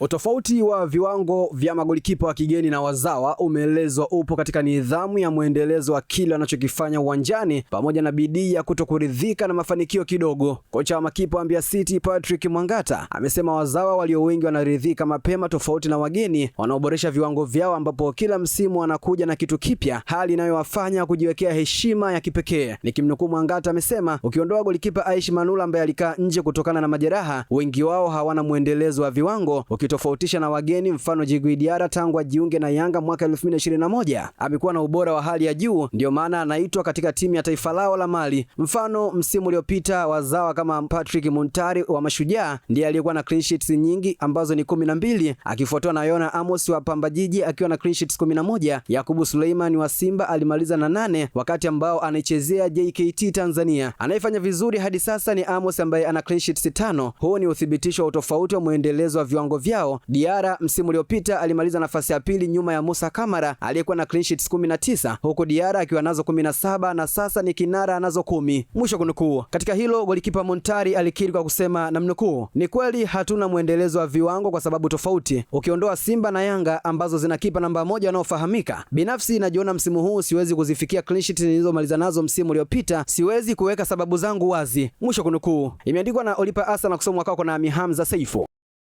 Utofauti wa viwango vya magolikipa wa kigeni na wazawa umeelezwa upo katika nidhamu ya mwendelezo wa kile anachokifanya uwanjani pamoja na bidii ya kutokuridhika na mafanikio kidogo. Kocha wa makipa wa Mbeya City Patrick Mwangata amesema wazawa walio wengi wanaridhika mapema tofauti na wageni wanaoboresha viwango vyao, ambapo kila msimu wanakuja na kitu kipya, hali inayowafanya kujiwekea heshima ya kipekee. Nikimnukuu Mwangata amesema ukiondoa golikipa Aishi Manula ambaye alikaa nje kutokana na majeraha, wengi wao hawana mwendelezo wa viwango ukitofautisha na wageni. Mfano, Djigui Diarra tangu ajiunge na Yanga mwaka 2021 amekuwa na ubora wa hali ya juu, ndio maana anaitwa katika timu ya taifa lao la Mali. Mfano, msimu uliopita wazawa kama Patrick Muntari wa Mashujaa ndiye aliyekuwa na clean sheets nyingi ambazo ni 12, akifuatiwa na Yona Amos wa Pamba Jiji akiwa na clean sheets 11. Yakubu Suleiman wa Simba alimaliza na 8 wakati ambao anaichezea JKT Tanzania. Anayefanya vizuri hadi sasa ni Amos ambaye ana clean sheets 5. Huu ni uthibitisho wa utofauti wa muendelezo wa viwango vyao. Diarra msimu uliopita alimaliza nafasi ya pili nyuma ya Musa Kamara aliyekuwa na clean sheets 19, huko Diarra akiwa nazo 17 na sasa ni kinara anazo 10. Mwisho kunukuu. Katika hilo golikipa Muntari alikiri kwa kusema namnukuu, "Ni kweli hatuna muendelezo wa viwango kwa sababu tofauti. Ukiondoa Simba na Yanga ambazo zina kipa namba 1 wanaofahamika. Binafsi najiona msimu huu siwezi kuzifikia clean sheets nilizomaliza nazo msimu uliopita. Siwezi kuweka sababu zangu wazi." Mwisho kunukuu. Imeandikwa na Olipa Asa na kusomwa kwako na Hamza Saifu.